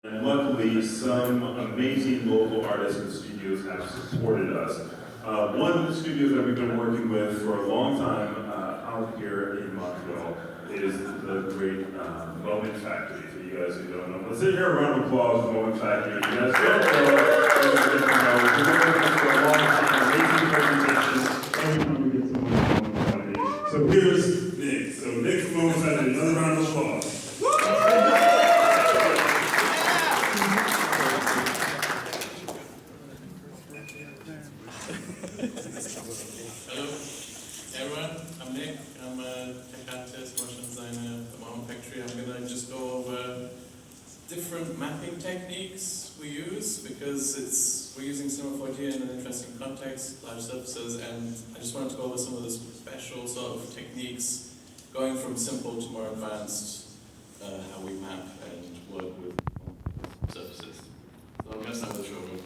And luckily, some amazing local artists and studios have supported us. One of the studios that we've been working with for a long time out here in Montreal is the great Moment Factory. For you guys who don't know, let's sit here, a round of applause for Moment Factory. You guys don't know, we've been working with them for a long time, amazing presentations. Every time we get someone from Moment Factory. So here's Nick. So Nick from Moment Factory, another round of applause. Hello, everyone. I'm Nick. I'm a tech artist, motion designer at the Moment Factory. I'm going to just go over different mapping techniques we use because we're using Cinema 4D in an interesting context, large surfaces, and I just wanted to go over some of the special sort of techniques going from simple to more advanced, how we map and work with surfaces. So I'm going to start with the showroom.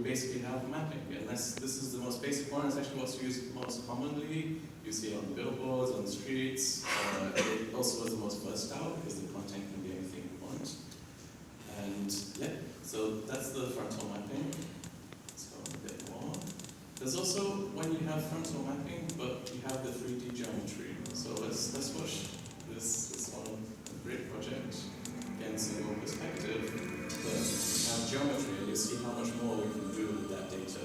Basically have mapping, and this is the most basic one. It's actually what's used most commonly. You see it on billboards, on the streets. It also is the most versatile because the content can be anything you want. And yeah, so that's the frontal mapping. Let's go a bit more. There's also when you have frontal mapping, but you have the 3D geometry. So let's watch this one, a great project. Again, single perspective, but you have geometry, and you see how much more we can do with that data.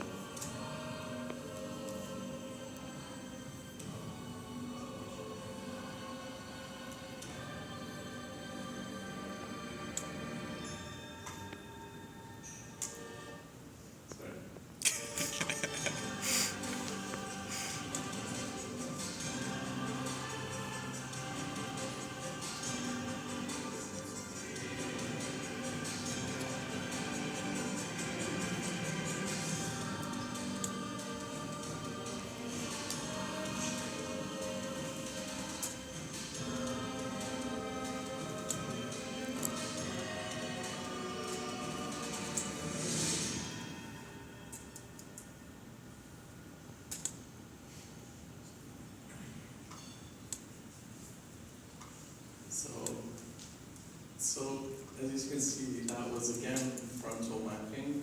So, as you can see, that was again frontal mapping,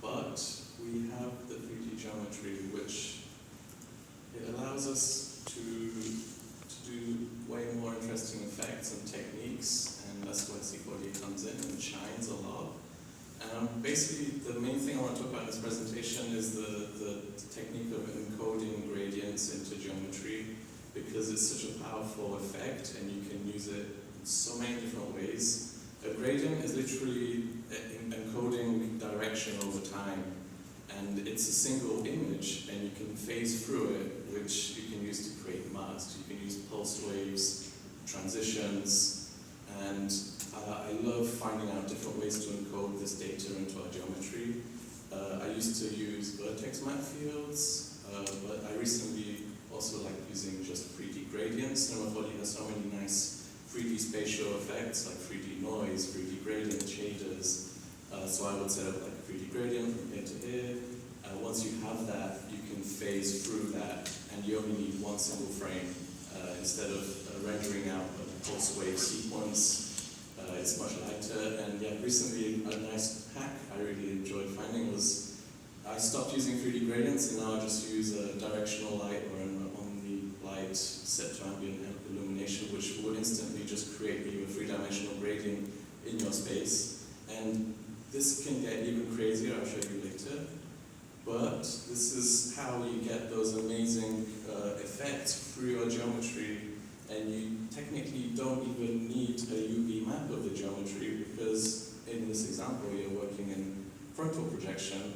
but we have the 3D geometry, which it allows us to do way more interesting effects and techniques, and that's where C4D comes in and shines a lot. Basically, the main thing I want to talk about in this presentation is the technique of encoding gradients into geometry, because it's such a powerful effect and you can use it in so many different ways. A gradient is literally encoding direction over time, and it's a single image and you can phase through it, which you can use to create masks. You can use pulse waves, transitions, and I love finding out different ways to encode this data into our geometry. I used to use vertex map fields, but I recently also like using just 3D gradients. Nenov has so many nice 3D spatial effects like 3D noise, 3D gradient shaders. So I would set up like a 3D gradient from here to here. Once you have that, you can phase through that, and you only need one single frame instead of rendering out a pulse wave sequence. It's much lighter, and yeah, recently a nice hack I really enjoyed finding was I stopped using 3D gradients and now I just use a directional light or an omni light set to ambient illumination, which will instantly just create you a three-dimensional gradient in your space. And this can get even crazier, I'll show you later. But this is how you get those amazing effects through your geometry. And you technically don't even need a UV map of the geometry, because in this example you're working in frontal projection,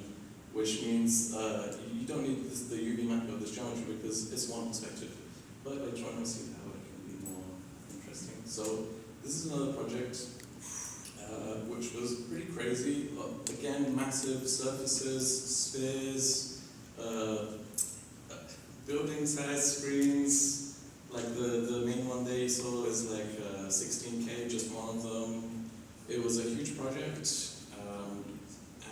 which means you don't need the UV map of this geometry because it's one perspective. But later on you'll see how it can be more interesting. So this is another project which was pretty crazy. Again, massive surfaces, spheres, building-sized screens. Like the main one they saw is like 16K, just one of them. It was a huge project,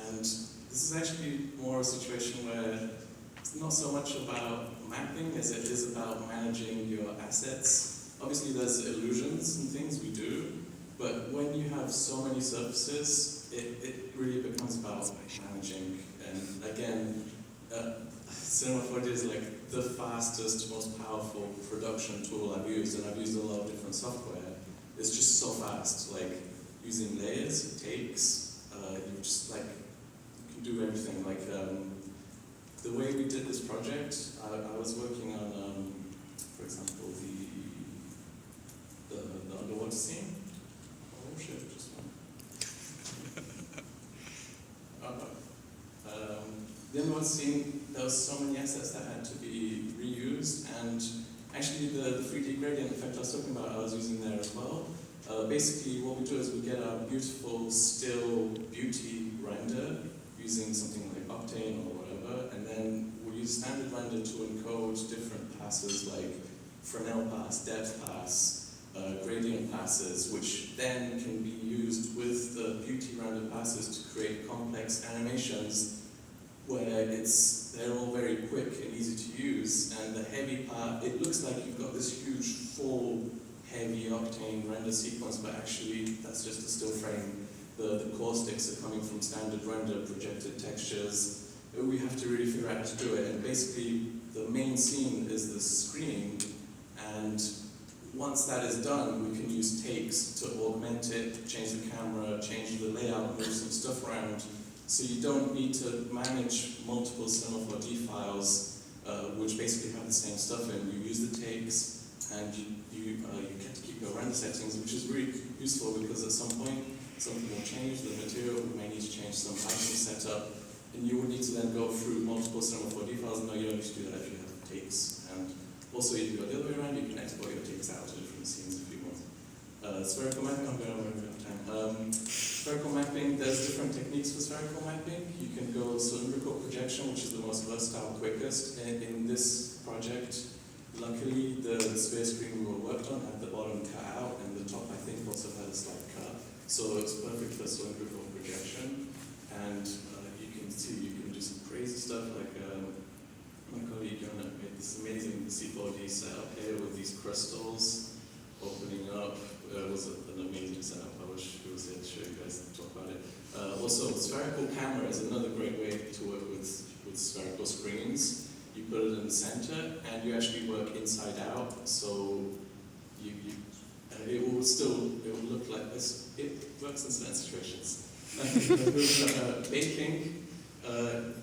and this is actually more a situation where it's not so much about mapping as it is about managing your assets. Obviously there's illusions and things we do, but when you have so many surfaces, it really becomes about managing. And again, Cinema 4D is like the fastest, most powerful production tool I've used, and I've used a lot of different software. It's just so fast, like using layers, it takes, you just like, you can do everything. Like the way we did this project, I was working on, for example, the underwater scene. Oh shit, just one. The underwater scene, there was so many assets that had to be reused, and actually the 3D gradient effect I was talking about, I was using there as well. Basically, what we do is we get a beautiful still beauty render using something like Octane or whatever, and then we use standard render to encode different passes like Fresnel pass, depth pass, gradient passes, which then can be used with the beauty render passes to create complex animations where they're all very quick and easy to use, and the heavy part, it looks like you've got this huge, full, heavy octane render sequence, but actually that's just a still frame. The caustics are coming from standard render, projected textures. We have to really figure out how to do it, and basically the main scene is the screen, and once that is done, we can use takes to augment it, change the camera, change the layout, move some stuff around. So you don't need to manage multiple Cinema 4D files, which basically have the same stuff in. You use the takes, and you get to keep your render settings, which is really useful because at some point something will change, the material may need to change some item setup, and you would need to then go through multiple Cinema 4D files. No, you don't need to do that if you have takes. And also, if you go the other way around, you can export your takes out to different scenes if you want. Spherical mapping, I'm going over every time. Spherical mapping, there's different techniques for spherical mapping. You can go cylindrical projection, which is the most versatile, quickest. In this project, luckily, the sphere screen we worked on had the bottom cut out, and the top, I think, also had a slight cut. So it's perfect for cylindrical projection. And you can see, you can do some crazy stuff, like my colleague Jonah made this amazing C4D setup here with these crystals opening up. It was an amazing setup. also, spherical camera is another great way to work with spherical screens. You put it in the center, and you actually work inside out, so it will look like this. It works in certain situations. Baking,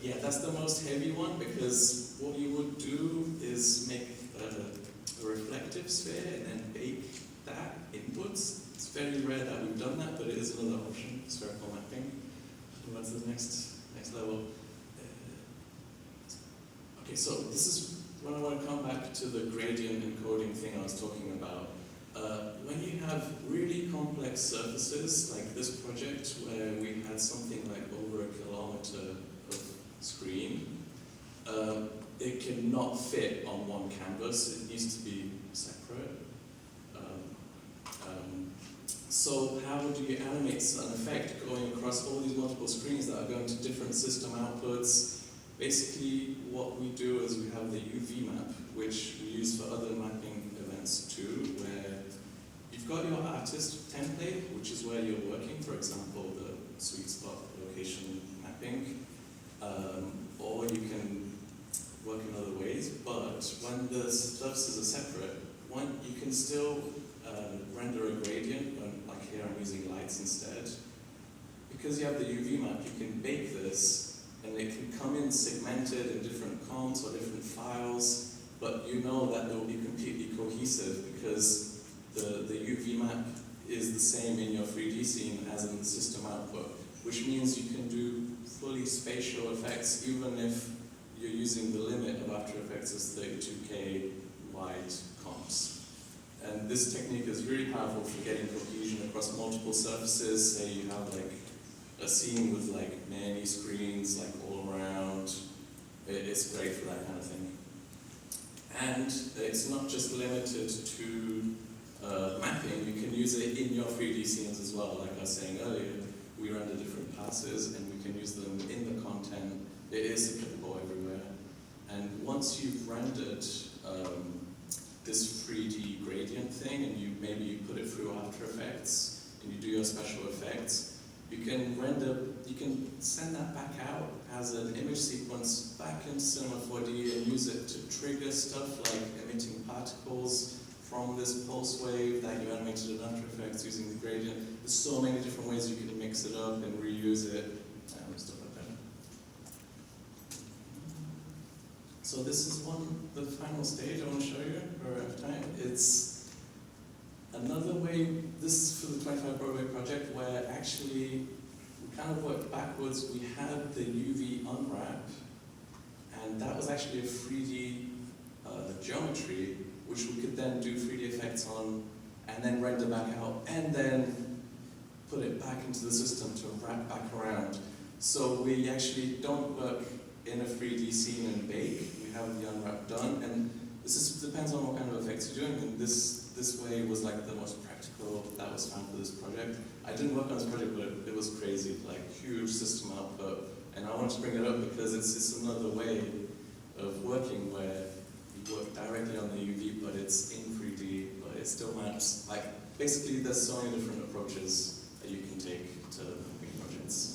yeah, that's the most heavy one, because what you would do is make a reflective sphere and then bake that inwards. It's very rare that we've done that, but it is another option, spherical mapping. What's the next level? Okay, so this is when I want to come back to the gradient encoding thing I was talking about. When you have really complex surfaces, like this project where we had something like over 1 kilometer of screen, it cannot fit on one canvas. It needs to be separate. So how do you animate an effect going across all these multiple screens that are going to different system outputs? Basically, what we do is we have the UV map, which we use for other mapping events too, where you've got your artist template, which is where you're working, for example, the sweet spot location mapping, or you can work in other ways, but when the surfaces are separate, you can still render a gradient, like here I'm using lights instead. Because you have the UV map, you can bake this, and it can come in segmented in different comps or different files, but you know that they will be completely cohesive because the UV map is the same in your 3D scene as in the system output, which means you can do fully spatial effects even if you're using the limit of After Effects as 32K wide comps. And this technique is really powerful for getting cohesion across multiple surfaces. Say you have like a scene with like many screens like all around. It's great for that kind of thing. And it's not just limited to mapping. You can use it in your 3D scenes as well. Like I was saying earlier, we render different passes and we can use them in the content. It is applicable everywhere. And once you've rendered this 3D gradient thing, and maybe you put it through After Effects, and you do your special effects, you can send that back out as an image sequence back into Cinema 4D and use it to trigger stuff like emitting particles from this pulse wave that you animated in After Effects using the gradient. There's so many different ways you can mix it up and reuse it, stuff like that. So this is the final stage I want to show you, or at time. It's another way, this is for the 25 Broadway project, where actually we kind of worked backwards. We had the UV unwrap, and that was actually a 3D geometry, which we could then do 3D effects on, and then render back out, and then put it back into the system to wrap back around. So we actually don't work in a 3D scene and bake. We have the unwrap done, and this depends on what kind of effects you're doing. And this way was like the most practical that was found for this project. I didn't work on this project, but it was crazy, like huge system output. And I wanted to bring it up because it's another way of working where you work directly on the UV, but it's in 3D, but it still maps. Like basically, there's so many different approaches that you can take to mapping projects.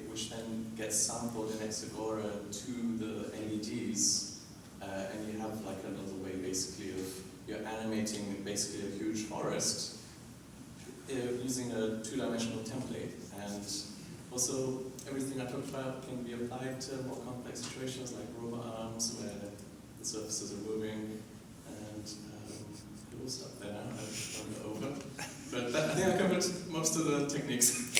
which then gets sampled in Exagora to the LEDs, and you have like another way basically of you're animating basically a huge forest using a two-dimensional template. And also everything I talked about can be applied to more complex situations like robot arms where the surfaces are moving. And we'll stop there now, I've gone over. But I think I covered most of the techniques.